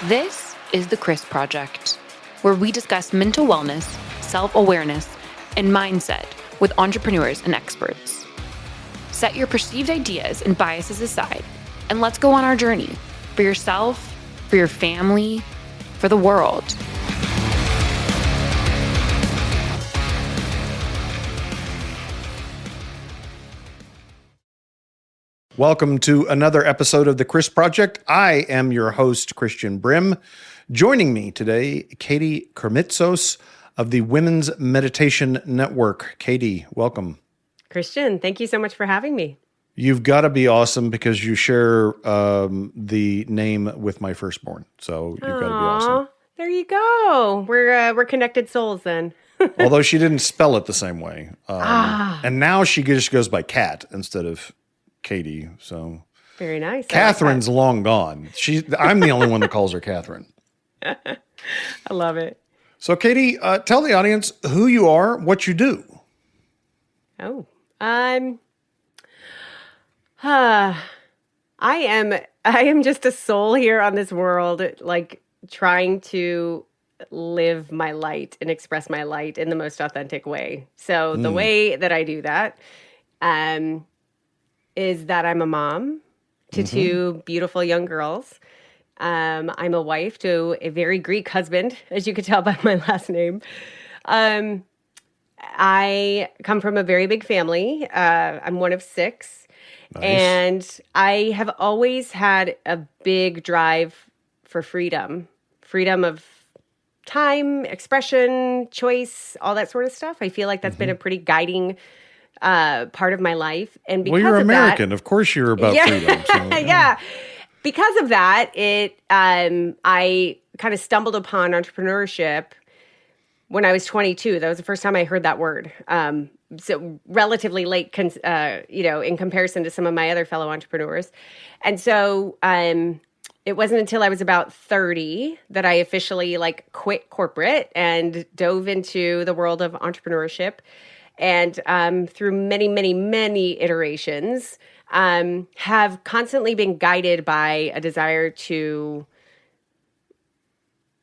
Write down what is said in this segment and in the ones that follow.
This is the Chris Project, where we discuss mental wellness, self-awareness, and mindset with entrepreneurs and experts. Set your perceived ideas and biases aside, and let's go on our journey for yourself, for your family, for the world. Welcome to another episode of The Chris Project. I am your host, Christian Brim. Joining me today, Katie Krimitsos of the Women's Meditation Network. Katie, welcome. Christian, thank you so much for having me. You've got to be awesome because you share the name with my firstborn. So you've got to be awesome. There you go. We're connected souls then. Although she didn't spell it the same way. And now she just goes by Kat instead of Katie. So very nice. Catherine's long gone. I'm the only one that calls her Catherine. I love it. So Katie, tell the audience who you are, what you do. I am just a soul here on this world, like trying to live my light and express my light in the most authentic way. So the way that I do that, is that I'm a mom to two beautiful young girls. I'm a wife to a very Greek husband, as you could tell by my last name. I come from a very big family. I'm one of six. Nice. And I have always had a big drive for freedom of time, expression, choice, all that sort of stuff. I feel like that's been a pretty guiding part of my life. And because you're of American. That, of course you're about freedom. So, yeah. Because of that, I kind of stumbled upon entrepreneurship when I was 22. That was the first time I heard that word. So relatively late, in comparison to some of my other fellow entrepreneurs. And so it wasn't until I was about 30 that I officially quit corporate and dove into the world of entrepreneurship. And through many, many, many iterations, have constantly been guided by a desire to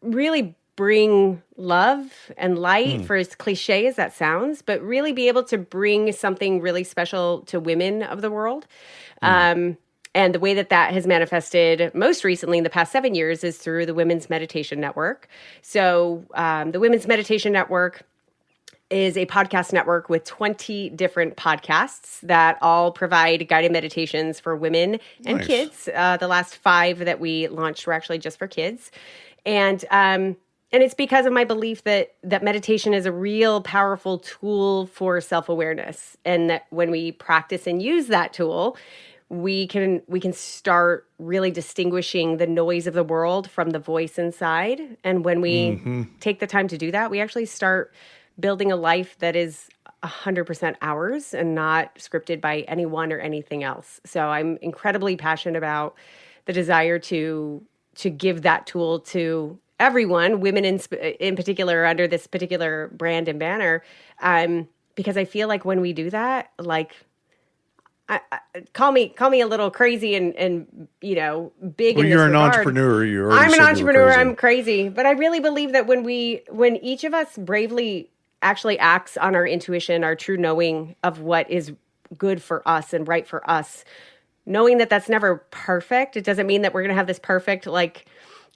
really bring love and light, for as cliche as that sounds, but really be able to bring something really special to women of the world. And the way that has manifested most recently in the past 7 years is through the Women's Meditation Network. So the Women's Meditation Network is a podcast network with 20 different podcasts that all provide guided meditations for women and kids. The last 5 that we launched were actually just for kids. And it's because of my belief that meditation is a real powerful tool for self-awareness. And that when we practice and use that tool, we can start really distinguishing the noise of the world from the voice inside. And when we take the time to do that, we actually start building a life that is 100% ours and not scripted by anyone or anything else. So I'm incredibly passionate about the desire to give that tool to everyone, women in particular, under this particular brand and banner, because I feel like when we do that, call me a little crazy and big. Well, in this you're an regard. entrepreneur. I'm an entrepreneur. I'm crazy, but I really believe that when each of us bravely actually acts on our intuition, our true knowing of what is good for us and right for us, knowing that that's never perfect. It doesn't mean that we're going to have this perfect,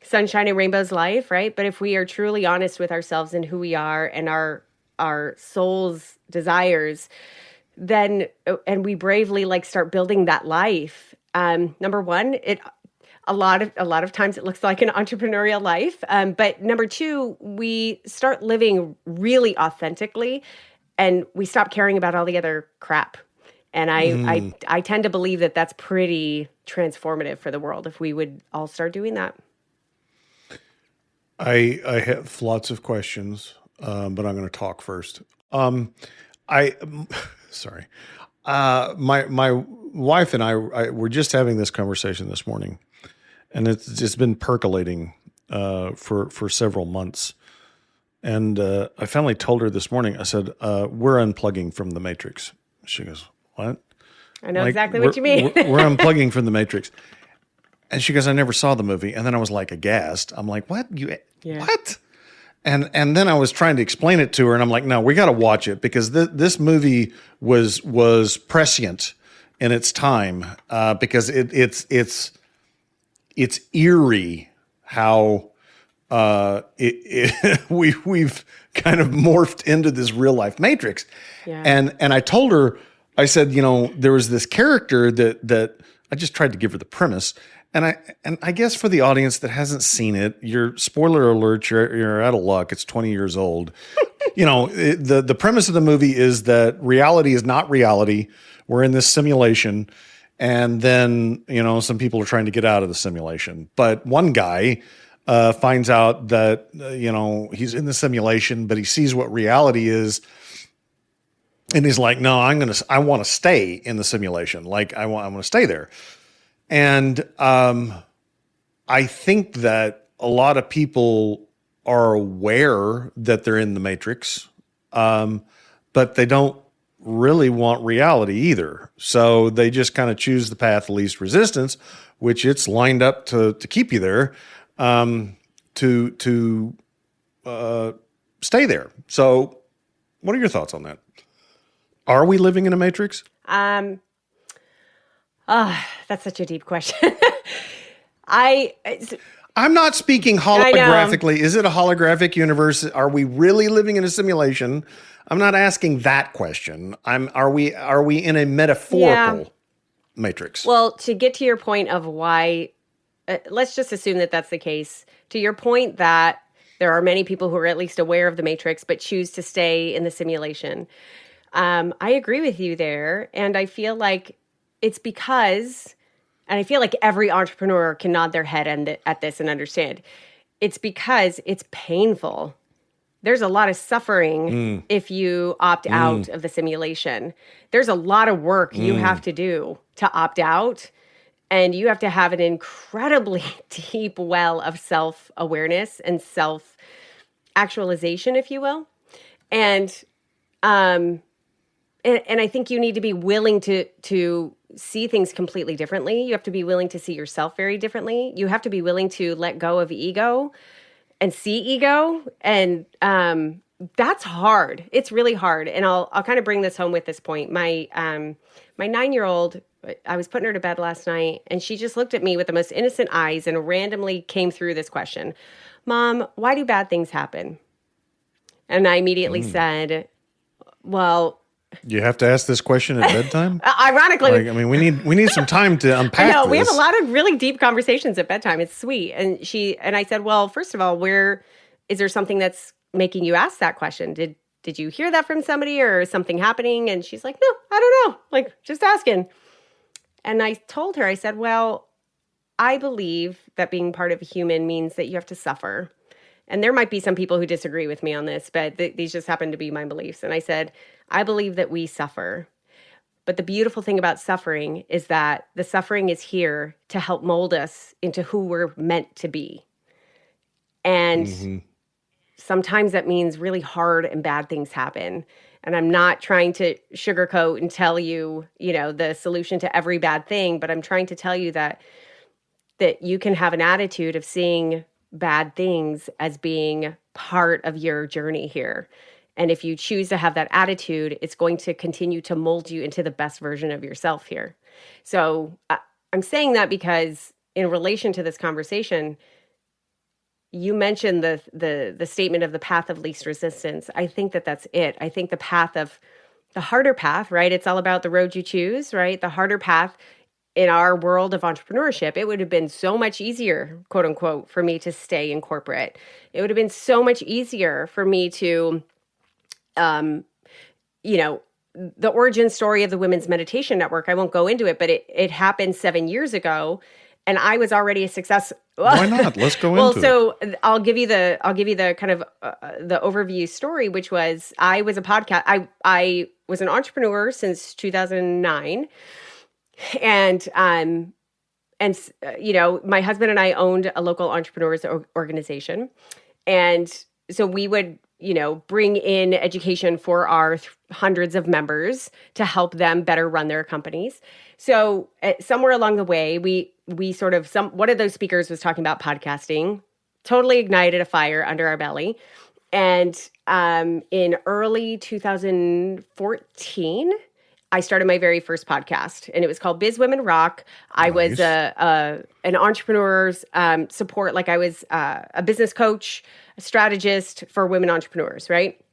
sunshine and rainbows life, right? But if we are truly honest with ourselves and who we are and our soul's desires, then, and we bravely start building that life. Number one, a lot of times it looks like an entrepreneurial life. But number two, we start living really authentically and we stop caring about all the other crap. And I tend to believe that that's pretty transformative for the world if we would all start doing that. I have lots of questions, but I'm going to talk first. Sorry. My wife and I were just having this conversation this morning, and it's just been percolating for several months. And I finally told her this morning, I said, we're unplugging from the matrix. She goes, what? I know exactly what you mean. we're unplugging from the matrix. And she goes, I never saw the movie. And then I was like aghast. I'm like, what? What? And then I was trying to explain it to her, and I'm like, no, we got to watch it because this movie was prescient in its time because it's eerie how we've kind of morphed into this real life matrix. Yeah. And I told her, I said, there was this character that I just tried to give her the premise. And I guess for the audience that hasn't seen it, spoiler alert, you're out of luck. It's 20 years old. The premise of the movie is that reality is not reality. We're in this simulation. And then, some people are trying to get out of the simulation. But one guy finds out that, he's in the simulation, but he sees what reality is. And he's like, no, I want to stay in the simulation. Like I want to stay there. And I think that a lot of people are aware that they're in the matrix, but they don't really want reality either. So they just kind of choose the path of least resistance, which it's lined up to keep you there, to stay there. So what are your thoughts on that? Are we living in a matrix? That's such a deep question. I'm not speaking holographically. Is it a holographic universe? Are we really living in a simulation? I'm not asking that question. Are we in a metaphorical matrix? Well, to get to your point of why, let's just assume that that's the case. To your point that there are many people who are at least aware of the matrix but choose to stay in the simulation. I agree with you there. And I feel like it's because, and I feel like every entrepreneur can nod their head at this and understand, it's because it's painful. There's a lot of suffering if you opt out of the simulation. There's a lot of work you have to do to opt out, and you have to have an incredibly deep well of self-awareness and self-actualization, if you will. And I think you need to be willing to see things completely differently. You have to be willing to see yourself very differently. You have to be willing to let go of ego and see ego. And that's hard. It's really hard. And I'll kind of bring this home with this point. My 9-year-old, I was putting her to bed last night, and she just looked at me with the most innocent eyes and randomly came through this question. Mom, why do bad things happen? And I immediately said, well, you have to ask this question at bedtime? Ironically, we need some time to unpack this. We have a lot of really deep conversations at bedtime. It's sweet. And I said, well, first of all, is there something that's making you ask that question? Did you hear that from somebody or something happening? And she's like, no, I don't know. Like, just asking. And I told her, I said, well, I believe that being part of a human means that you have to suffer. And there might be some people who disagree with me on this, but these just happen to be my beliefs. And I said, I believe that we suffer. But the beautiful thing about suffering is that the suffering is here to help mold us into who we're meant to be. And sometimes that means really hard and bad things happen. And I'm not trying to sugarcoat and tell you, the solution to every bad thing, but I'm trying to tell you that you can have an attitude of seeing bad things as being part of your journey here. And if you choose to have that attitude, it's going to continue to mold you into the best version of yourself here. So I'm saying that because in relation to this conversation, you mentioned the statement of the path of least resistance. I think that's it. I think the harder path, right? It's all about the road you choose, right? The harder path in our world of entrepreneurship, it would have been so much easier, quote unquote, for me to stay in corporate. It would have been so much easier for me to, the origin story of the Women's Meditation Network, I won't go into it, but it happened 7 years ago, and I was already a success. Why not? Let's go into it. Well, so I'll give you the kind of the overview story, which was I was a podcast. I was an entrepreneur since 2009. And my husband and I owned a local entrepreneurs organization. And so we would bring in education for our hundreds of members to help them better run their companies. So somewhere along the way, we sort of, one of those speakers was talking about podcasting, totally ignited a fire under our belly. And in early 2014, I started my very first podcast, and it was called Biz Women Rock. I was an entrepreneur's support, like I was a business coach, a strategist for women entrepreneurs, right?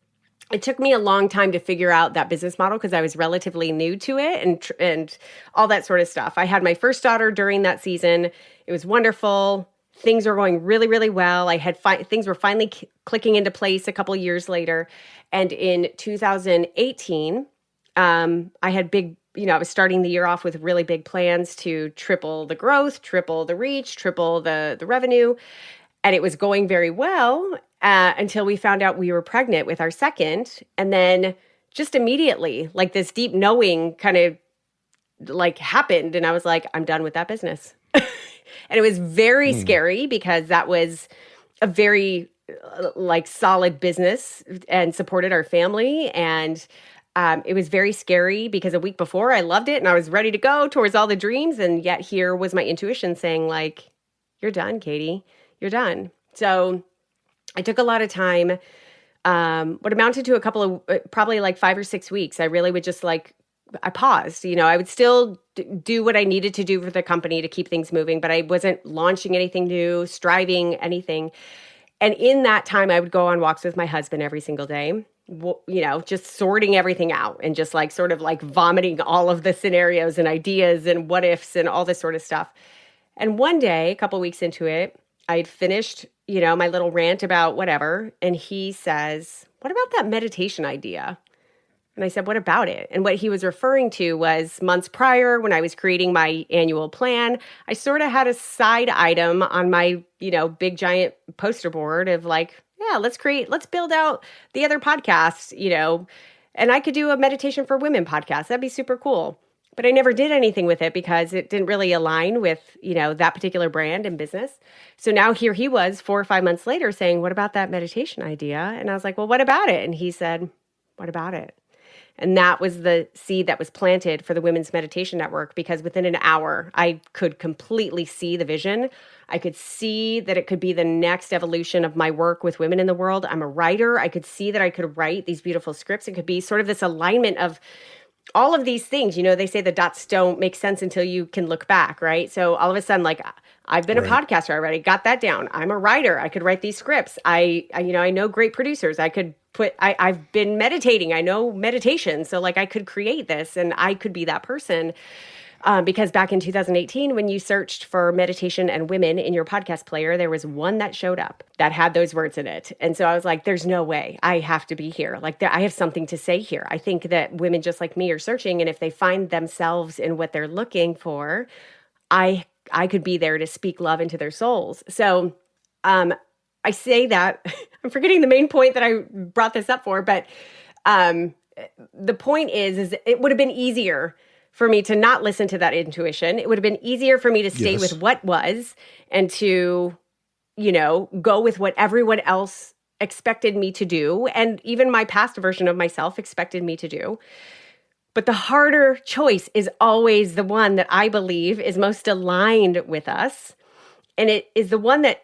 It took me a long time to figure out that business model because I was relatively new to it and all that sort of stuff. I had my first daughter during that season. It was wonderful. Things were going really, really well. I had things were finally clicking into place a couple of years later. And in 2018, I had I was starting the year off with really big plans to triple the growth, triple the reach, triple the revenue. And it was going very well until we found out we were pregnant with our second. And then just immediately, like this deep knowing kind of like happened. And I was like, I'm done with that business. And it was very scary because that was a very like solid business and supported our family. And it was very scary because a week before I loved it and I was ready to go towards all the dreams. And yet here was my intuition saying like, you're done, Katie, you're done. So I took a lot of time, what amounted to a couple of, probably like 5 or 6 weeks. I really would just like, I paused, I would still do what I needed to do for the company to keep things moving, but I wasn't launching anything new, striving anything. And in that time, I would go on walks with my husband every single day, just sorting everything out and just like sort of like vomiting all of the scenarios and ideas and what ifs and all this sort of stuff. And one day, a couple weeks into it, I'd finished, my little rant about whatever. And he says, what about that meditation idea? And I said, what about it? And what he was referring to was months prior when I was creating my annual plan, I sort of had a side item on my, big giant poster board of like, yeah, let's build out the other podcasts, and I could do a meditation for women podcast. That'd be super cool. But I never did anything with it because it didn't really align with, that particular brand and business. So now here he was 4 or 5 months later saying, what about that meditation idea? And I was like, well, what about it? And he said, what about it? And that was the seed that was planted for the Women's Meditation Network, because within an hour, I could completely see the vision. I could see that it could be the next evolution of my work with women in the world. I'm a writer. I could see that I could write these beautiful scripts. It could be sort of this alignment of all of these things. They say the dots don't make sense until you can look back, right? So all of a sudden, like, I've been a podcaster already, got that down. I'm a writer. I could write these scripts. I know great producers. I've been meditating. I know meditation. So like I could create this and I could be that person. Because back in 2018, when you searched for meditation and women in your podcast player, there was one that showed up that had those words in it. And so I was like, there's no way. I have to be here. Like I have something to say here. I think that women just like me are searching. And if they find themselves in what they're looking for, I could be there to speak love into their souls. So I say that, I'm forgetting the main point that I brought this up for, but the point is it would have been easier for me to not listen to that intuition. It would have been easier for me to stay with what was and to, go with what everyone else expected me to do. And even my past version of myself expected me to do. But the harder choice is always the one that I believe is most aligned with us. And it is the one that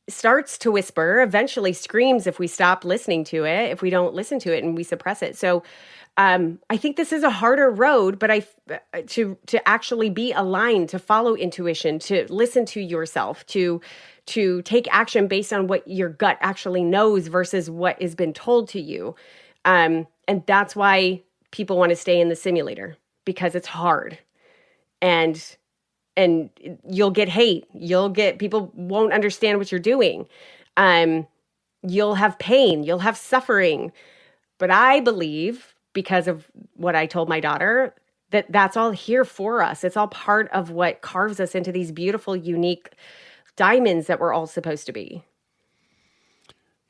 starts to whisper, eventually screams if we stop listening to it, if we don't listen to it and we suppress it. So I think this is a harder road, but to actually be aligned, to follow intuition, to listen to yourself, to take action based on what your gut actually knows versus what has been told to you. And that's why people want to stay in the simulator, because it's hard. And you'll get hate. People won't understand what you're doing. You'll have pain. You'll have suffering. But I believe, because of what I told my daughter, that's all here for us. It's all part of what carves us into these beautiful, unique diamonds that we're all supposed to be.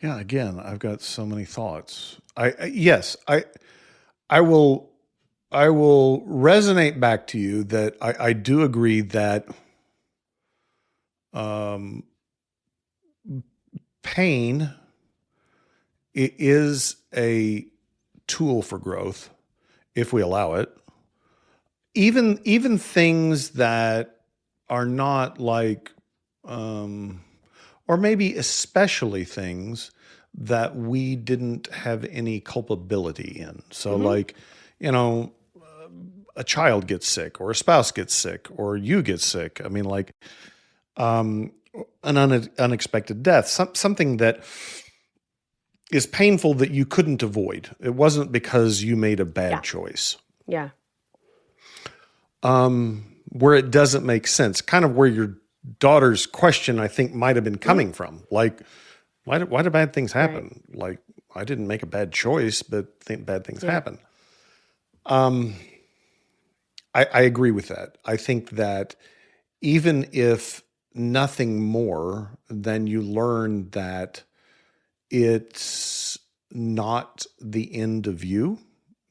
Yeah. Again, I've got so many thoughts. I will resonate back to you that I do agree that pain it is a tool for growth if we allow it. Even things that are not like, or maybe especially things that we didn't have any culpability in. So like, a child gets sick or a spouse gets sick or you get sick. I mean, like, an unexpected death, something that is painful that you couldn't avoid. It wasn't because you made a bad choice. Yeah. Where it doesn't make sense, kind of where your daughter's question, I think, might have been coming from. Like, why do bad things happen? Right. Like, I didn't make a bad choice, but bad things happen. I agree with that. I think that even if nothing more, then you learn that it's not the end of you,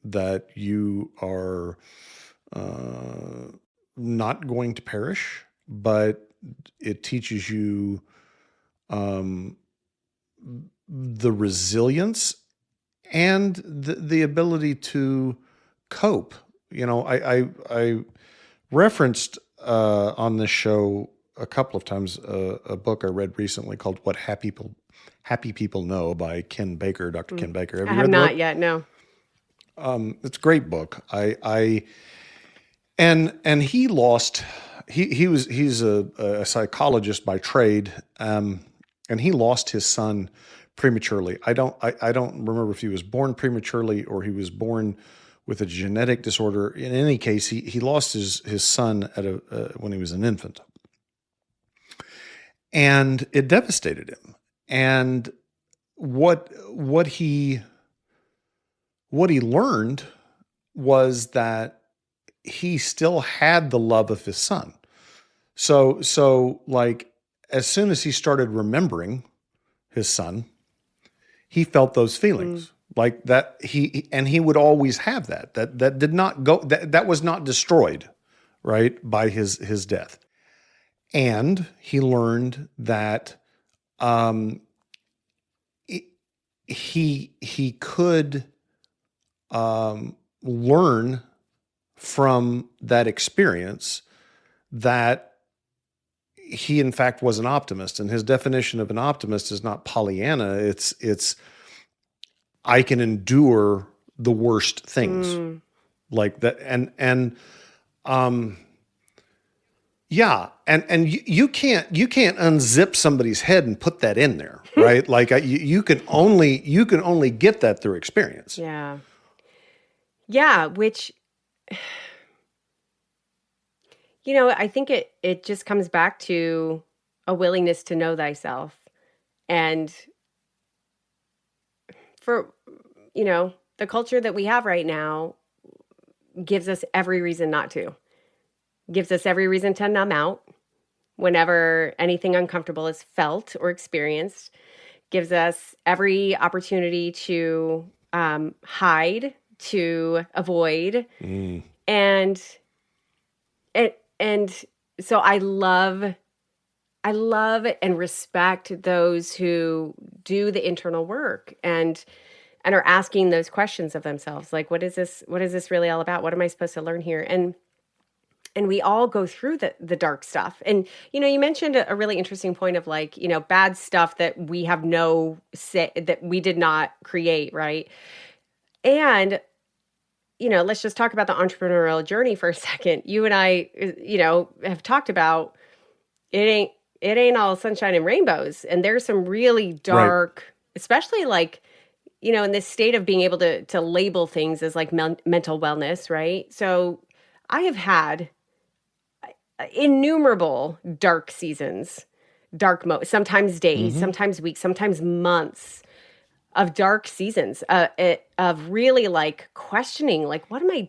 that you are not going to perish, but it teaches you the resilience and the ability to cope. I referenced on this show a couple of times a book I read recently called "What Happy People Know" by Ken Baker, Dr. Ken Baker. I have not yet. No. It's a great book. And he lost. He's a psychologist by trade, and he lost his son prematurely. I don't remember if he was born prematurely or he was born with a genetic disorder. In any case, he lost his son when he was an infant, and it devastated him. And what he learned was that he still had the love of his son. So like, as soon as he started remembering his son, he felt those feelings like that. He would always have that did not go, that was not destroyed, right, by his death. And he learned that, he could, learn from that experience that he in fact was an optimist, and his definition of an optimist is not Pollyanna. It's I can endure the worst things like that. And you can't unzip somebody's head and put that in there, right? Like you can only get that through experience. Yeah. Yeah, which, I think it just comes back to a willingness to know thyself. And for, the culture that we have right now gives us every reason not to. Gives us every reason to numb out whenever anything uncomfortable is felt or experienced. Gives us every opportunity to hide, to avoid. And so I love and respect those who do the internal work and are asking those questions of themselves. Like, what is this really all about? What am I supposed to learn here? And we all go through the dark stuff. And, you mentioned a really interesting point of like, bad stuff that we have that we did not create, right? And, let's just talk about the entrepreneurial journey for a second. You and I, have talked about it ain't all sunshine and rainbows. And there's some really dark, especially like, in this state of being able to label things as like mental wellness, right? So I have had innumerable dark seasons, sometimes days, sometimes weeks, sometimes months of dark seasons, of really like questioning, like, what am I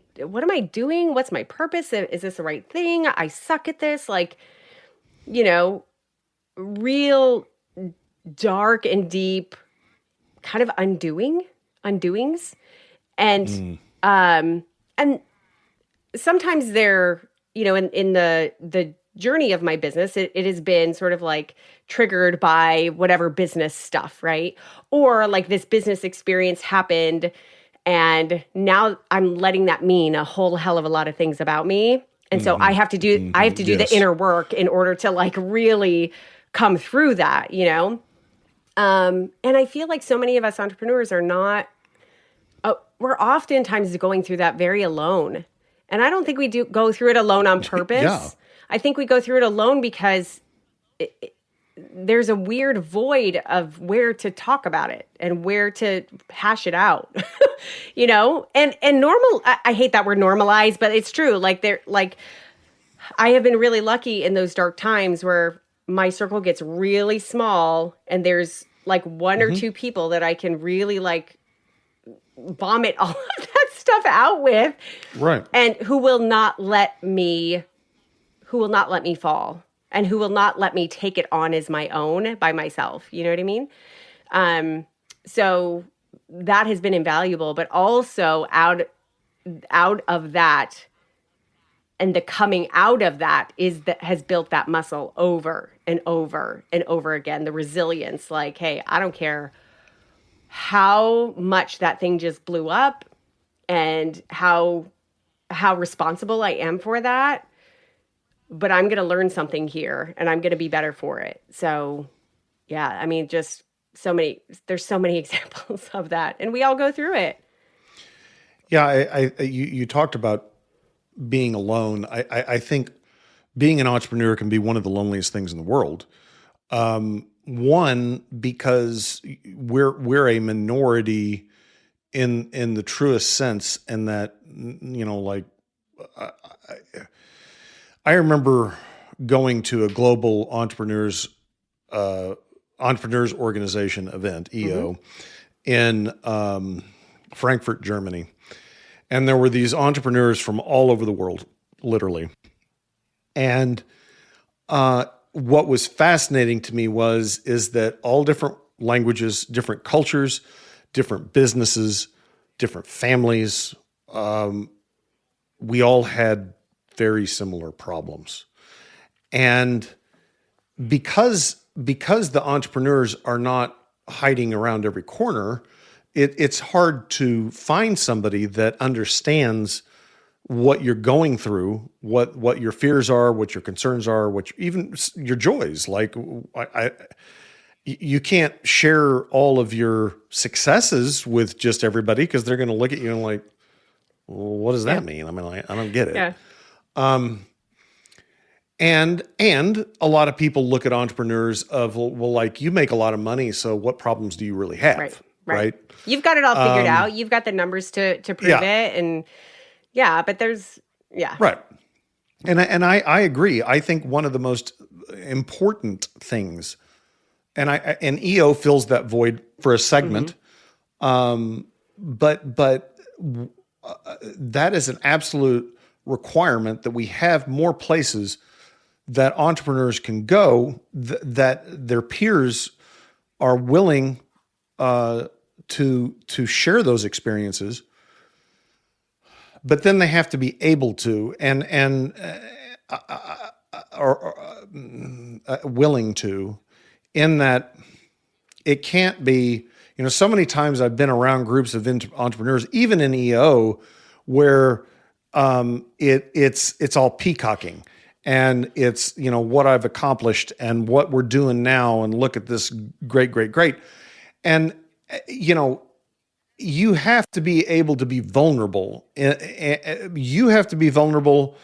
doing? What's my purpose? Is this the right thing? I suck at this. Like, real dark and deep kind of undoings. And sometimes they're, in the journey of my business, it has been sort of like triggered by whatever business stuff, right? Or like this business experience happened and now I'm letting that mean a whole hell of a lot of things about me. And so I have to do the Yes. inner work in order to like really come through that, you know? And I feel like so many of us entrepreneurs are not, we're oftentimes going through that very alone. And I don't think we do go through it alone on purpose. Yeah. I think we go through it alone because there's a weird void of where to talk about it and where to hash it out, you know? And normal, I hate that word normalize, but it's true. Like I have been really lucky in those dark times where my circle gets really small and there's like one or two people that I can really like vomit all of that stuff out with. Right. And who will not let me fall and who will not let me take it on as my own by myself. You know what I mean? So that has been invaluable, but also out of that and the coming out of that has built that muscle over and over and over again. The resilience, like, hey, I don't care how much that thing just blew up and how responsible I am for that, but I'm going to learn something here and I'm going to be better for it. So yeah, I mean, just there's so many examples of that and we all go through it. Yeah. You talked about being alone. I think being an entrepreneur can be one of the loneliest things in the world. One, because we're a minority in the truest sense, and that, you know, like I remember going to a global entrepreneurs organization event, EO, in Frankfurt, Germany. And there were these entrepreneurs from all over the world, literally. And what was fascinating to me is that all different languages, different cultures, different businesses, different families, we all had very similar problems. And because the entrepreneurs are not hiding around every corner, it's hard to find somebody that understands what you're going through, what your fears are, what your concerns are, even your joys. Like you can't share all of your successes with just everybody because they're going to look at you and like, well, what does that mean? I mean, I don't get it. Yeah. And a lot of people look at entrepreneurs of, well, like you make a lot of money, so what problems do you really have? Right. You've got it all figured out. You've got the numbers to prove it. And but there's, Right. And I agree. I think one of the most important things, and EO fills that void for a segment, but that is an absolute requirement that we have more places that entrepreneurs can go that their peers are willing to share those experiences, but then they have to be able to and willing to, in that it can't be, you know, so many times I've been around groups of entrepreneurs, even in EO, where it's all peacocking. And it's, you know, what I've accomplished and what we're doing now. And look at this great. And, you know, you have to be able to be vulnerable. You have to be vulnerable,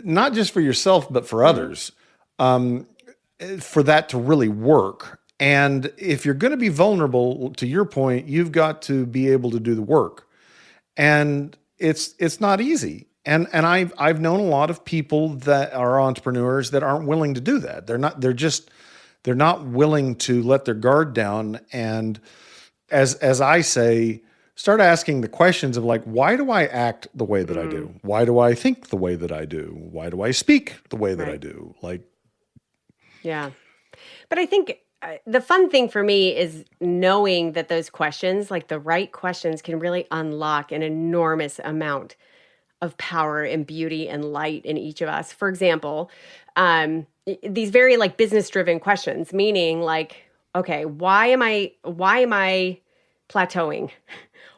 not just for yourself, but for others, for that to really work. And if you're going to be vulnerable, to your point, you've got to be able to do the work. And it's not easy. And I've known a lot of people that are entrepreneurs that aren't willing to do that. They're not willing to let their guard down. And as I say, start asking the questions of like, why do I act the way that I do? Why do I think the way that I do? Why do I speak the way that I do? Like, yeah. But I think the fun thing for me is knowing that those questions, like the right questions, can really unlock an enormous amount power and beauty and light in each of us. For example, these very like business driven questions, meaning like, okay, why am I plateauing?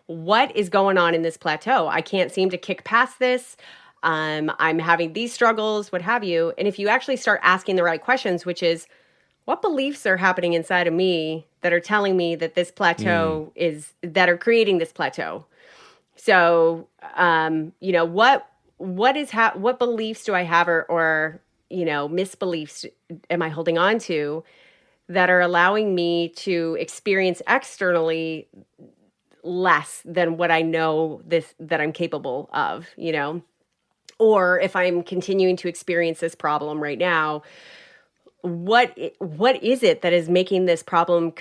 What is going on in this plateau? I can't seem to kick past this. I'm having these struggles, what have you. And if you actually start asking the right questions, which is, what beliefs are happening inside of me that are telling me that this plateau that are creating this plateau? So, what beliefs do I have or misbeliefs am I holding on to that are allowing me to experience externally less than what I know that I'm capable of, Or if I'm continuing to experience this problem right now, what is it that is making this problem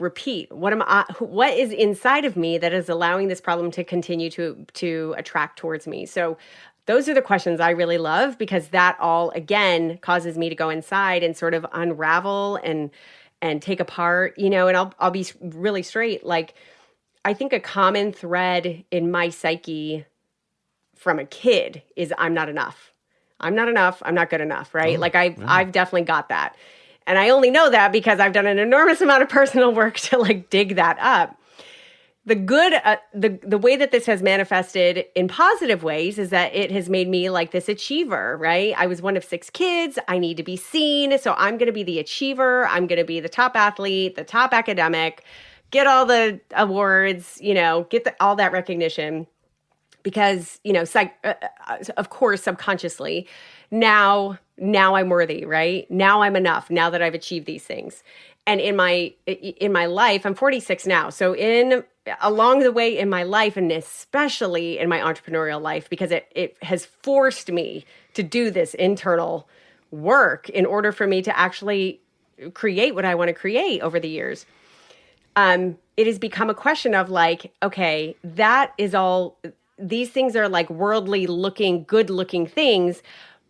repeat? What is inside of me that is allowing this problem to continue to attract towards me? So those are the questions I really love, because that all again causes me to go inside and sort of unravel and take apart, and I'll be really straight. Like, I think a common thread in my psyche from a kid is I'm not enough. I'm not enough. I'm not good enough, right? I've definitely got that. And I only know that because I've done an enormous amount of personal work to like dig that up. The way that this has manifested in positive ways is that it has made me like this achiever, right? I was one of 6 kids. I need to be seen. So I'm going to be the achiever. I'm going to be the top athlete, the top academic, get all the awards, get all that recognition. Because, of course, subconsciously, now I'm worthy, right? Now I'm enough, now that I've achieved these things. And in my life, I'm 46 now. So along the way in my life, and especially in my entrepreneurial life, because it has forced me to do this internal work in order for me to actually create what I want to create over the years. It has become a question of like, okay, that is all. These things are like worldly looking, good looking things.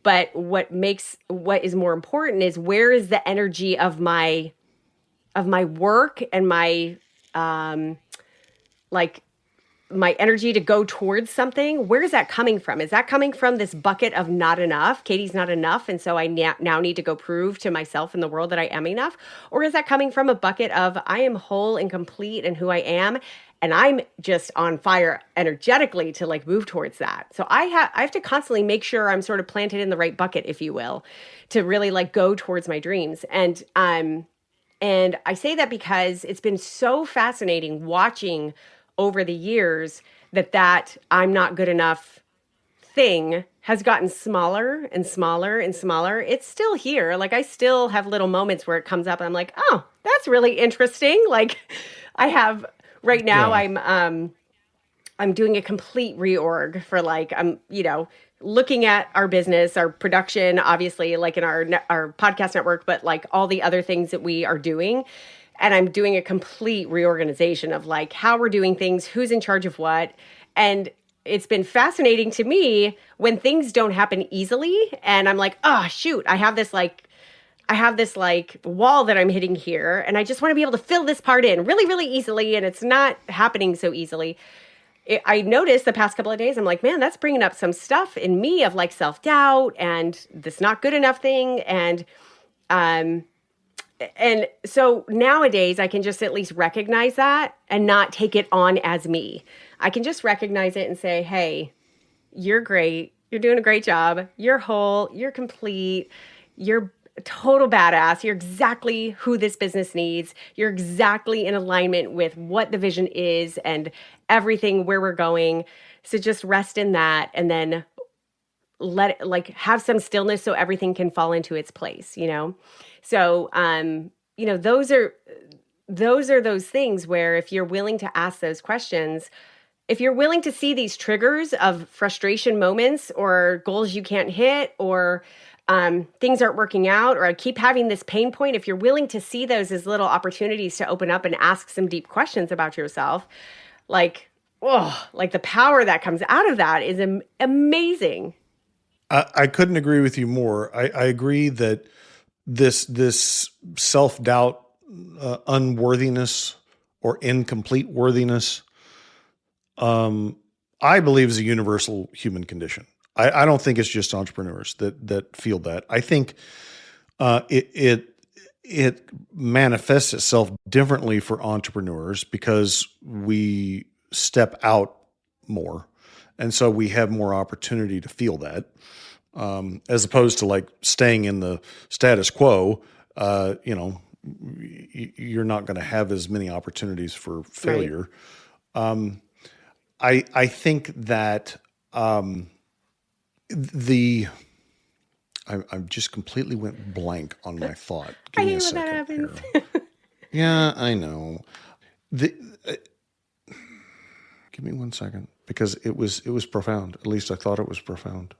But what is more important is, where is the energy of my work and my my energy to go towards something? Where is that coming from? Is that coming from this bucket of not enough? Katie's not enough, and so I now need to go prove to myself and the world that I am enough? Or is that coming from a bucket of I am whole and complete in who I am, and I'm just on fire energetically to like move towards that? So I have to constantly make sure I'm sort of planted in the right bucket, if you will, to really like go towards my dreams. And I say that because it's been so fascinating watching over the years that I'm not good enough thing has gotten smaller and smaller and smaller. It's still here. Like, I still have little moments where it comes up and I'm like, oh, that's really interesting. Like, I have right now, yeah. I'm doing a complete reorg for like, I'm, looking at our business, our production, obviously, like in our podcast network, but like all the other things that we are doing. And I'm doing a complete reorganization of like how we're doing things, who's in charge of what. And it's been fascinating to me when things don't happen easily. And I'm like, oh, shoot, I have this wall that I'm hitting here. And I just want to be able to fill this part in really, really easily. And it's not happening so easily. I noticed the past couple of days, I'm like, man, that's bringing up some stuff in me of like self-doubt and this not good enough thing. And so nowadays I can just at least recognize that and not take it on as me. I can just recognize it and say, hey, you're great. You're doing a great job. You're whole. You're complete. You're a total badass. You're exactly who this business needs. You're exactly in alignment with what the vision is and everything where we're going. So just rest in that and then let it like have some stillness so everything can fall into its place, So, those are those things where if you're willing to ask those questions, if you're willing to see these triggers of frustration moments or goals you can't hit or things aren't working out, or I keep having this pain point, if you're willing to see those as little opportunities to open up and ask some deep questions about yourself, like the power that comes out of that is amazing. I couldn't agree with you more. I agree that this self-doubt, unworthiness or incomplete worthiness, I believe is a universal human condition. I don't think it's just entrepreneurs that feel that. I think it manifests itself differently for entrepreneurs because we step out more, and so we have more opportunity to feel that, as opposed to like staying in the status quo. You're not going to have as many opportunities for failure. Right. I think that I just completely went blank on my thought. Give me a second. That happens. Yeah, I know. Give me 1 second, because it was profound. At least I thought it was profound.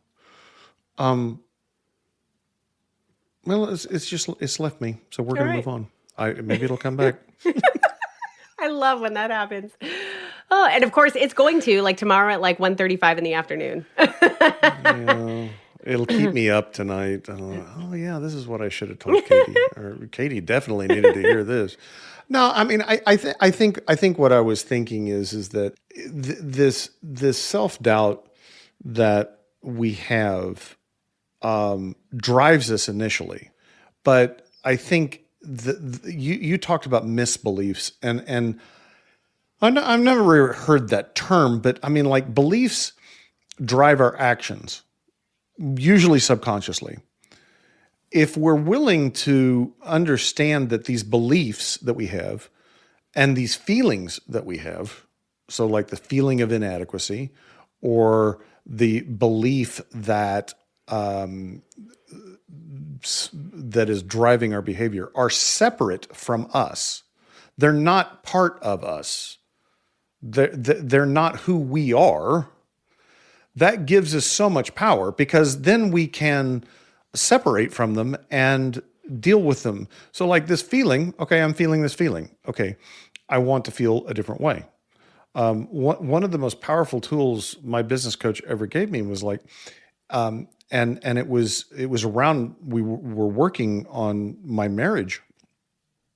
Well, it's left me, so we're going to move on. Maybe it'll come back. I love when that happens. Oh, and of course it's going to, like, tomorrow at like 1:35 in the afternoon. Yeah. It'll keep me up tonight. Oh yeah, this is what I should have told Katie. Or Katie definitely needed to hear this. No, I mean, I think what I was thinking is that this self-doubt that we have drives us initially, but I think you talked about misbeliefs, and I've never really heard that term, but I mean, like, beliefs drive our actions. Usually subconsciously. If we're willing to understand that these beliefs that we have and these feelings that we have, so like the feeling of inadequacy or the belief that that is driving our behavior, are separate from us. They're not part of us. They're not who we are. That gives us so much power, because then we can separate from them and deal with them. So like this feeling, okay, I'm feeling this feeling. Okay, I want to feel a different way. One of the most powerful tools my business coach ever gave me was like, and it was around, we were working on my marriage.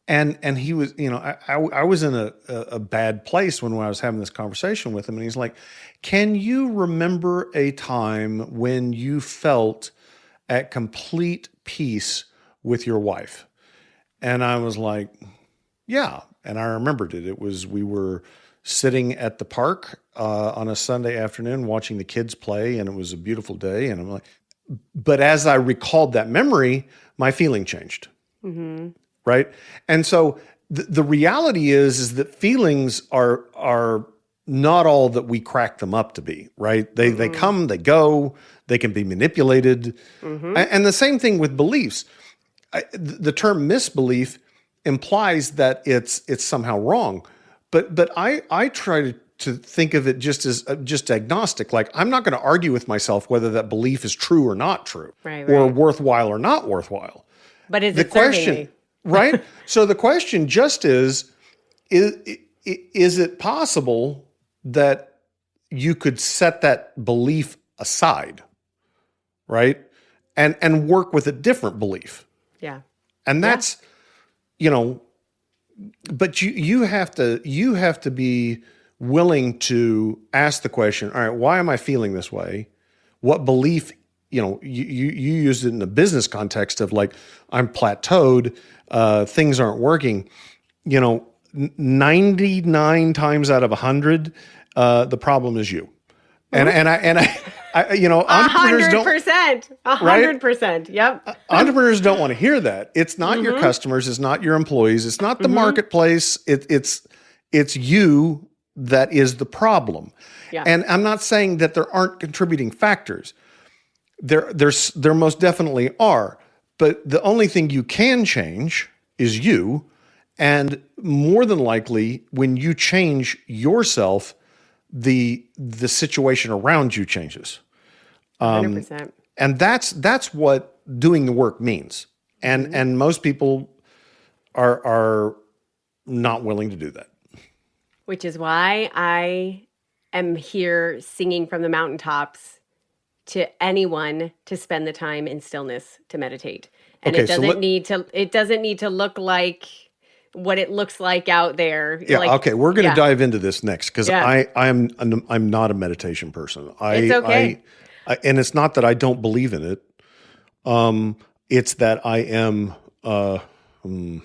And he was, I was in a bad place when I was having this conversation with him. And he's like, can you remember a time when you felt at complete peace with your wife? And I was like, yeah. And I remembered it. We were sitting at the park on a Sunday afternoon watching the kids play, and it was a beautiful day. And I'm like, but as I recalled that memory, my feeling changed. Mm-hmm. Right. And so the reality is that feelings are not all that we crack them up to be, right? They come, they go, they can be manipulated. Mm-hmm. And the same thing with beliefs. The term misbelief implies that it's somehow wrong. But I try to think of it just as just agnostic. Like, I'm not going to argue with myself whether that belief is true or not true, right. Or worthwhile or not worthwhile. But is it serving me? Right? So the question just is it possible that you could set that belief aside, right? And work with a different belief. Yeah. And that's, but you have to be willing to ask the question, all right, why am I feeling this way? What belief, you used it in the business context of like, I'm plateaued, things aren't working. 99 times out of 100, the problem is you. And I entrepreneurs 100%, 100%. Yep. Entrepreneurs don't want to hear that. It's not your customers. It's not your employees. It's not the marketplace. It's you that is the problem. Yeah. And I'm not saying that there aren't contributing factors. There most definitely are. But the only thing you can change is you. And more than likely, when you change yourself, the situation around you changes. 100%. And that's what doing the work means. And most people are not willing to do that. Which is why I am here singing from the mountaintops to anyone to spend the time in stillness to meditate. And it doesn't need to look like what it looks like out there. Yeah. Like, Okay. We're going to yeah, dive into this next because yeah. I'm not a meditation person. It's okay. And it's not that I don't believe in it. It's that I am, I don't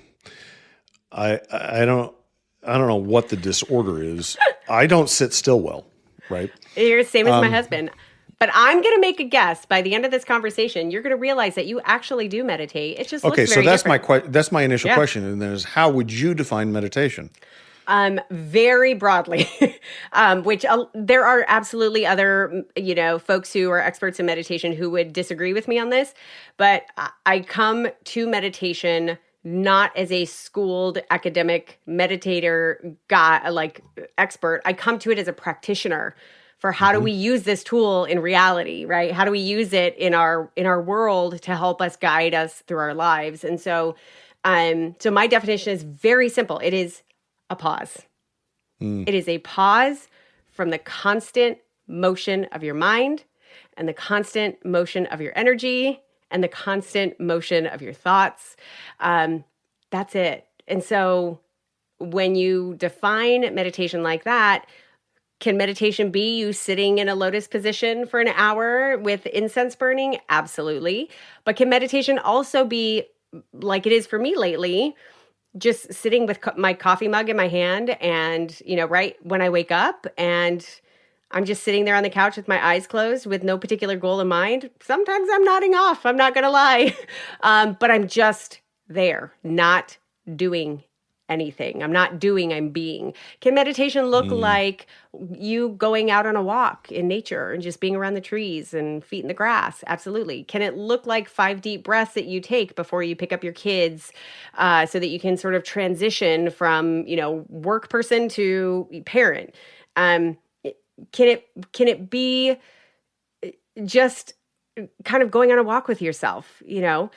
know what the disorder is. I don't sit still well. Right. You're the same as my husband. But I'm going to make a guess by the end of this conversation, you're going to realize that you actually do meditate. It just looks Okay. So very that's different. that's my initial Yeah. question. And then is how would you define meditation? Very broadly, which there are absolutely other, folks who are experts in meditation who would disagree with me on this. But I come to meditation not as a schooled academic meditator guy, like expert. I come to it as a practitioner for how do we use this tool in reality, right? How do we use it in our world to help us guide us through our lives? And so my definition is very simple. It is a pause. It is a pause from the constant motion of your mind and the constant motion of your energy and the constant motion of your thoughts. That's it. And so when you define meditation like that, can meditation be you sitting in a lotus position for an hour with incense burning? Absolutely. But can meditation also be like it is for me lately, just sitting with my coffee mug in my hand and, right when I wake up and I'm just sitting there on the couch with my eyes closed with no particular goal in mind. Sometimes I'm nodding off. I'm not going to lie. But I'm just there, not doing anything. I'm not doing, I'm being. Can meditation look like you going out on a walk in nature and just being around the trees and feet in the grass? Absolutely. Can it look like 5 deep breaths that you take before you pick up your kids so that you can sort of transition from, work person to parent? Can it be just kind of going on a walk with yourself? At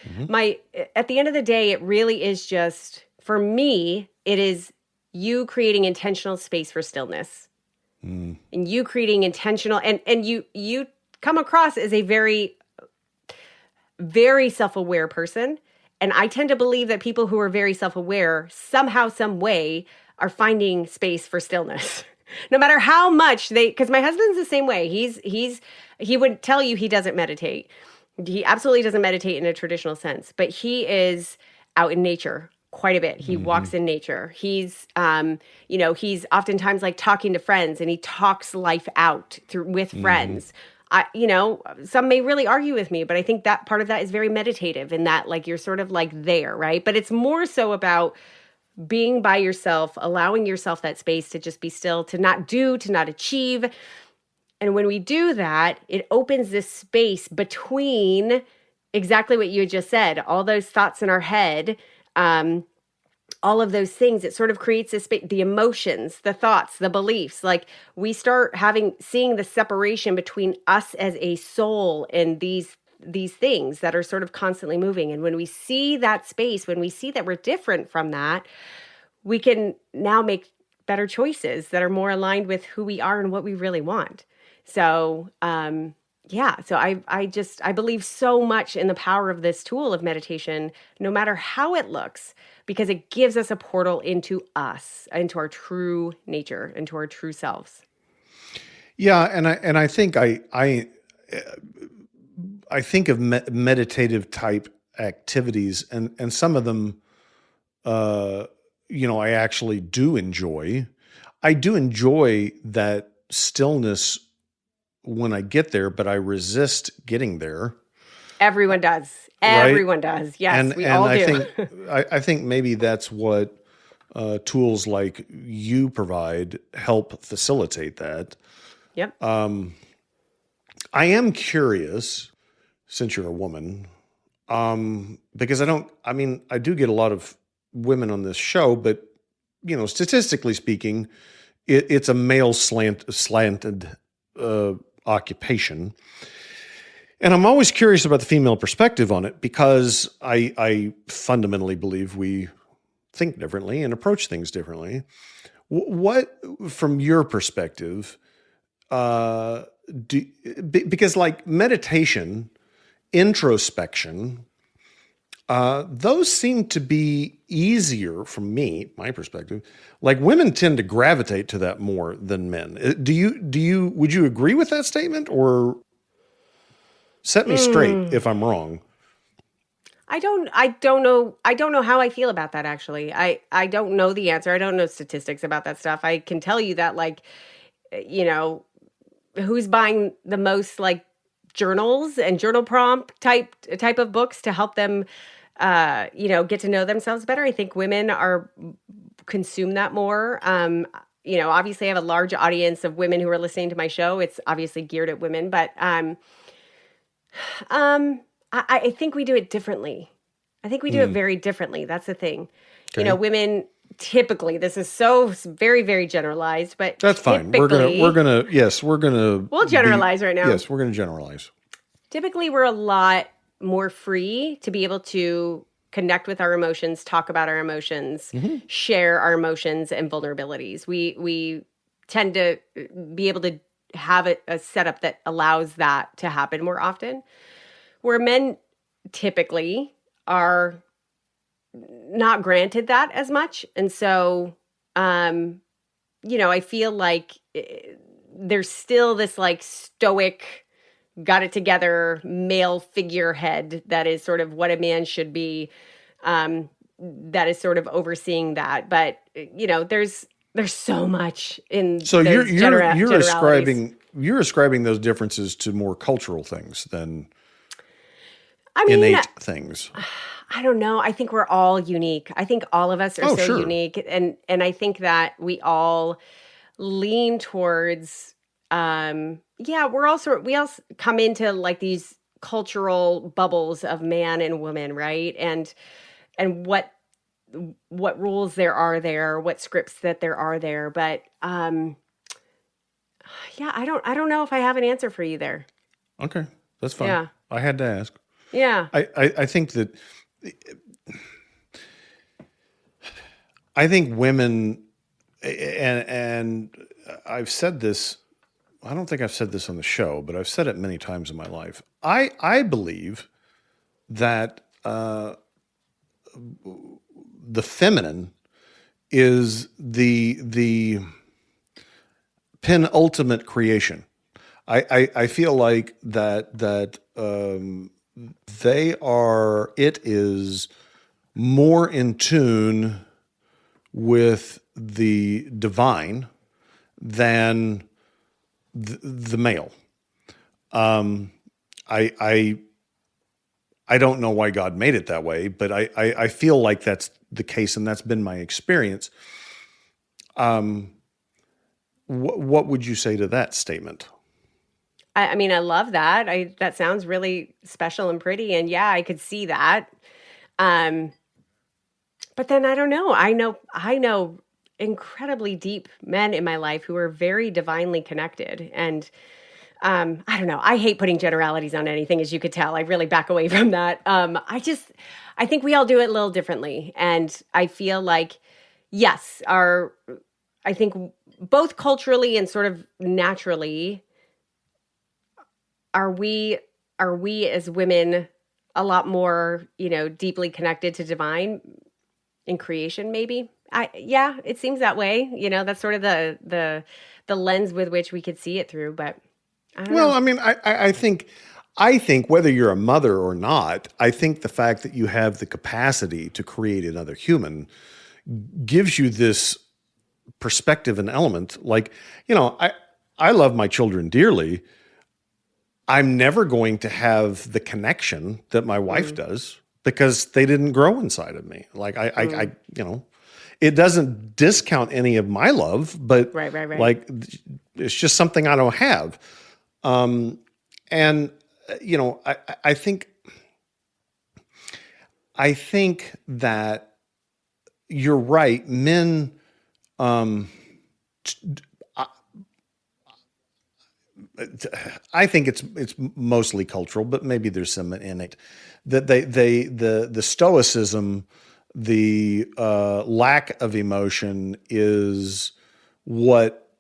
the end of the day, it really is just, for me, it is you creating intentional space for stillness, and you creating intentional, and you come across as a very, very self-aware person. And I tend to believe that people who are very self-aware somehow, some way are finding space for stillness. No matter how much because my husband's the same way. He would tell you he doesn't meditate. He absolutely doesn't meditate in a traditional sense, but he is out in nature quite a bit. He walks in nature. He's he's oftentimes like talking to friends, and he talks life out with friends. Some may really argue with me, but I think that part of that is very meditative, in that like you're sort of like there, right? But it's more so about being by yourself, allowing yourself that space to just be still, to not do, to not achieve. And when we do that, it opens this space between exactly what you had just said, all those thoughts in our head, all of those things. It sort of creates this space, the emotions, the thoughts, the beliefs. Like we start seeing the separation between us as a soul and these things that are sort of constantly moving. And when we see that space, when we see that we're different from that, we can now make better choices that are more aligned with who we are and what we really want. So, so I believe so much in the power of this tool of meditation, no matter how it looks, because it gives us a portal into us, into our true nature, into our true selves. Yeah. And I think I think of meditative type activities, and some of them, I actually do enjoy. I do enjoy that stillness when I get there, but I resist getting there. Everyone does. Everyone does. Yes, we all do. I think maybe that's what tools like you provide help facilitate that. Yep. I am curious, since you're a woman, because I do get a lot of women on this show, but statistically speaking, it's a male slanted occupation. And I'm always curious about the female perspective on it, because I fundamentally believe we think differently and approach things differently. What, from your perspective, because like meditation, introspection, those seem to be easier from my perspective. Like women tend to gravitate to that more than men. Would you agree with that statement, or set me straight if I'm wrong? I don't know how I feel about that, actually. I don't know the answer. I don't know statistics about that stuff. I can tell you that, like, you know, who's buying the most, like, journals and journal prompt type of books to help them get to know themselves better. I think women consume that more. Obviously I have a large audience of women who are listening to my show. It's obviously geared at women, but I think we do it differently. I think we do it very differently. That's the thing. Okay. Women typically, this is so very, very generalized, but that's fine. We'll generalize right now. Yes, we're going to generalize. Typically, we're a lot more free to be able to connect with our emotions, talk about our emotions, share our emotions and vulnerabilities. We tend to be able to have a setup that allows that to happen more often, where men typically are not granted that as much. And so, I feel like there's still this, like, stoic, got it together male figurehead that is sort of what a man should be, that is sort of overseeing that. But, there's so much in so you're ascribing those differences to more cultural things than innate things. I don't know. I think we're all unique. I think all of us are unique. And I think that we all lean towards, we also come into, like, these cultural bubbles of man and woman, right? And what rules there are there, what scripts that there are there. But, I don't know if I have an answer for you there. Okay. That's fine. Yeah. I had to ask. Yeah. I think that, I think women, and I've said this, I don't think I've said this on the show, but I've said it many times in my life. I believe that the feminine is the penultimate creation. I feel like that it is more in tune with the divine than the male. I don't know why God made it that way, but I feel like that's the case, and that's been my experience. What would you say to that statement? I mean, I love that. That sounds really special and pretty. And yeah, I could see that. But then I don't know. I know incredibly deep men in my life who are very divinely connected. And I don't know. I hate putting generalities on anything, as you could tell. I really back away from that. I think we all do it a little differently. And I feel like, yes, I think both culturally and sort of naturally, are we as women a lot more, deeply connected to divine in creation, maybe? It seems that way. That's sort of the lens with which we could see it through, but I don't know. I mean, I think whether you're a mother or not, I think the fact that you have the capacity to create another human gives you this perspective and element. Like, I love my children dearly. I'm never going to have the connection that my wife does because they didn't grow inside of me. Like I it doesn't discount any of my love, but right. Like, it's just something I don't have. I think that you're right. Men, I think it's mostly cultural, but maybe there's some innate. That the stoicism, the lack of emotion is what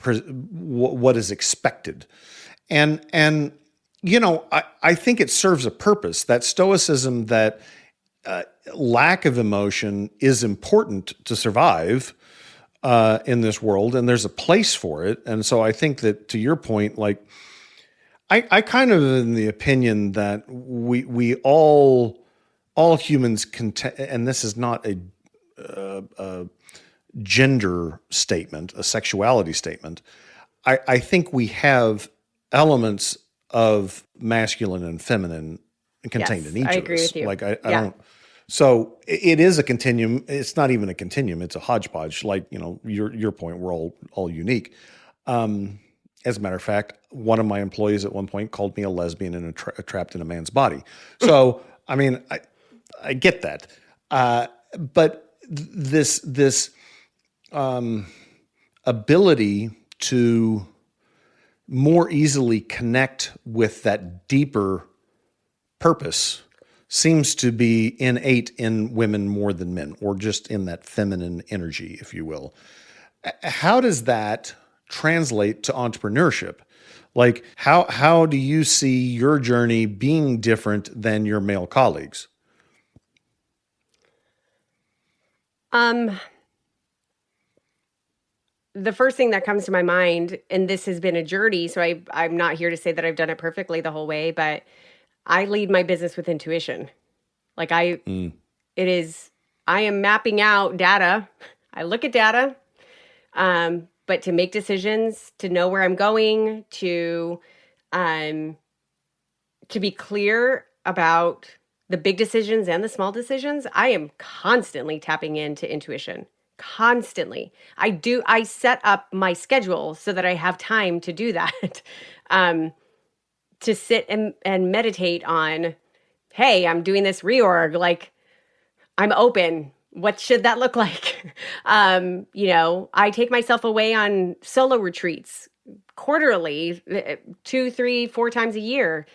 is expected, and I think it serves a purpose. That stoicism, that lack of emotion is important to survive in this world, and there's a place for it. And so I think that, to your point, like I kind of in the opinion that we all humans and this is not a gender statement, a sexuality statement. I think we have elements of masculine and feminine contained in each I of agree us. with you. Like I don't. So it is a continuum. It's not even a continuum. It's a hodgepodge. Like, your point, we're all unique. As a matter of fact, one of my employees at one point called me a lesbian and trapped in a man's body. So, I mean, I get that. But this ability to more easily connect with that deeper purpose seems to be innate in women more than men, or just in that feminine energy, if you will. How does that translate to entrepreneurship? Like, how do you see your journey being different than your male colleagues? The first thing that comes to my mind, and this has been a journey, so I'm not here to say that I've done it perfectly the whole way, but I lead my business with intuition. Like I am mapping out data. I look at data, but to make decisions, to know where I'm going, to be clear about the big decisions and the small decisions, I am constantly tapping into intuition. Constantly. I set up my schedule so that I have time to do that. To sit and meditate on, hey, I'm doing this reorg, like I'm open. What should that look like? I take myself away on solo retreats quarterly, 2, 3, 4 times a year,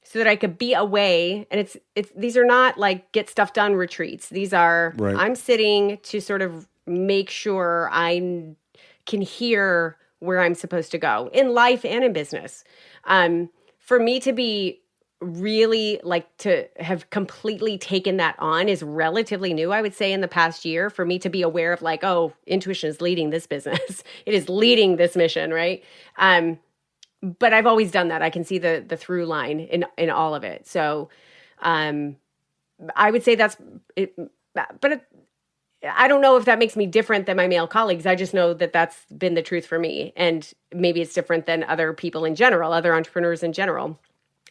so that I could be away. And these are not like get stuff done retreats. These are, Right. I'm sitting to sort of make sure I can hear where I'm supposed to go in life and in business. For me to be really like to have completely taken that on is relatively new, I would say, in the past year, for me to be aware of like, oh, intuition is leading this business. It is leading this mission, right? But I've always done that. I can see the through line in all of it. So I would say that's it, but I don't know if that makes me different than my male colleagues. I just know that that's been the truth for me. And maybe it's different than other people in general, other entrepreneurs in general,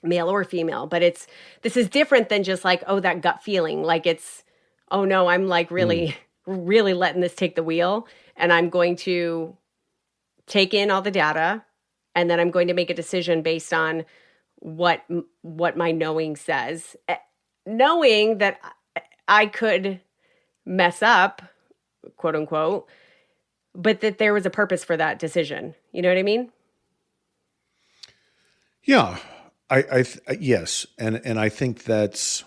male or female. But this is different than just like, oh, that gut feeling. Like oh no, I'm like really, really letting this take the wheel. And I'm going to take in all the data. And then I'm going to make a decision based on what my knowing says. Knowing that I could mess up, quote unquote, but that there was a purpose for that decision. You know what I mean? Yeah, yes, and I think that's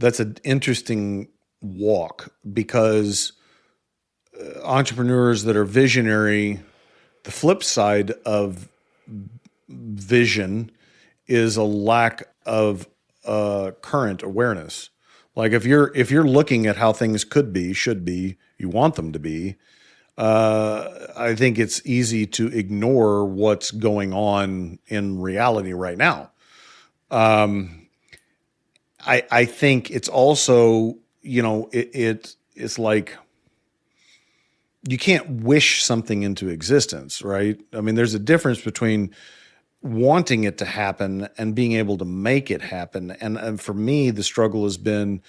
an interesting walk, because entrepreneurs that are visionary, the flip side of vision is a lack of current awareness. Like if you're looking at how things could be, should be, you want them to be, I think it's easy to ignore what's going on in reality right now. I think it's also, it's like you can't wish something into existence, right? I mean, there's a difference between wanting it to happen and being able to make it happen. And for me, the struggle has been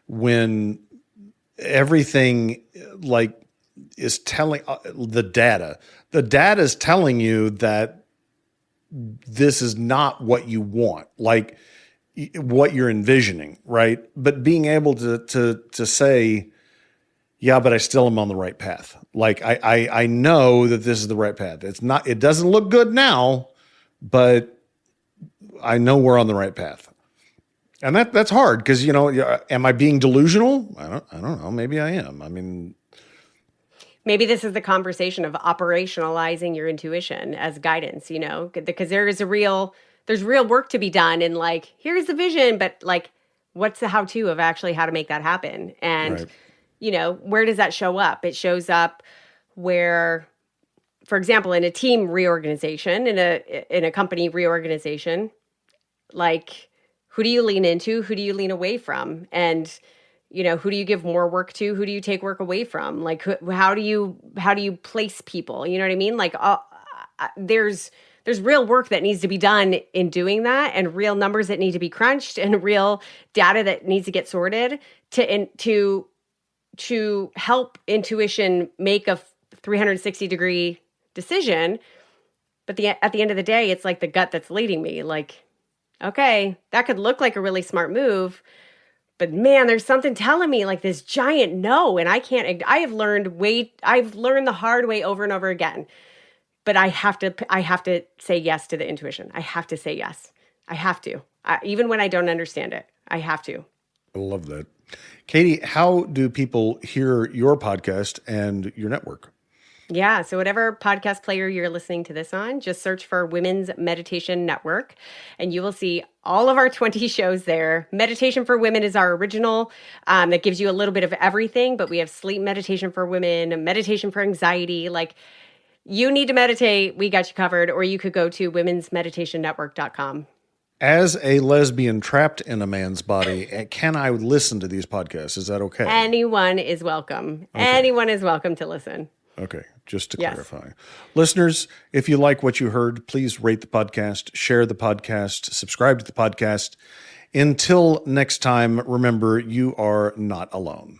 when everything like is telling the data is telling you that this is not what you want, like what you're envisioning, right? But being able to say, yeah, but I still am on the right path. Like I know that this is the right path. It doesn't look good now, but I know we're on the right path. And that's hard because, am I being delusional? I don't know. Maybe I am. I mean, maybe this is the conversation of operationalizing your intuition as guidance, because there is a real there's real work to be done. And like, here's the vision, but like, what's the how-to of actually how to make that happen? And, Right. you know, where does that show up? It shows up where, for example, in a team reorganization, in a company reorganization, like, who do you lean into? Who do you lean away from? And, you know, who do you give more work to? Who do you take work away from? Like, how do you place people? You know what I mean? Like, there's real work that needs to be done in doing that, and real numbers that need to be crunched, and real data that needs to get sorted to help intuition make a 360-degree decision. But at the end of the day, it's like the gut that's leading me. Like, okay, that could look like a really smart move, but man, there's something telling me like this giant no, and I can't. I've learned the hard way over and over again. But I have to say yes to the intuition. I have to say yes. I have to, even when I don't understand it. I have to. I love that. Katie, how do people hear your podcast and your network? Yeah. So whatever podcast player you're listening to this on, just search for Women's Meditation Network, and you will see all of our 20 shows there. Meditation for Women is our original that gives you a little bit of everything, but we have sleep meditation for women, meditation for anxiety. Like, you need to meditate, we got you covered. Or you could go to womensmeditationnetwork.com. As a lesbian trapped in a man's body, can I listen to these podcasts? Is that okay? Anyone is welcome. Okay. Anyone is welcome to listen. Okay, just to clarify. Listeners, if you like what you heard, please rate the podcast, share the podcast, subscribe to the podcast. Until next time, remember, you are not alone.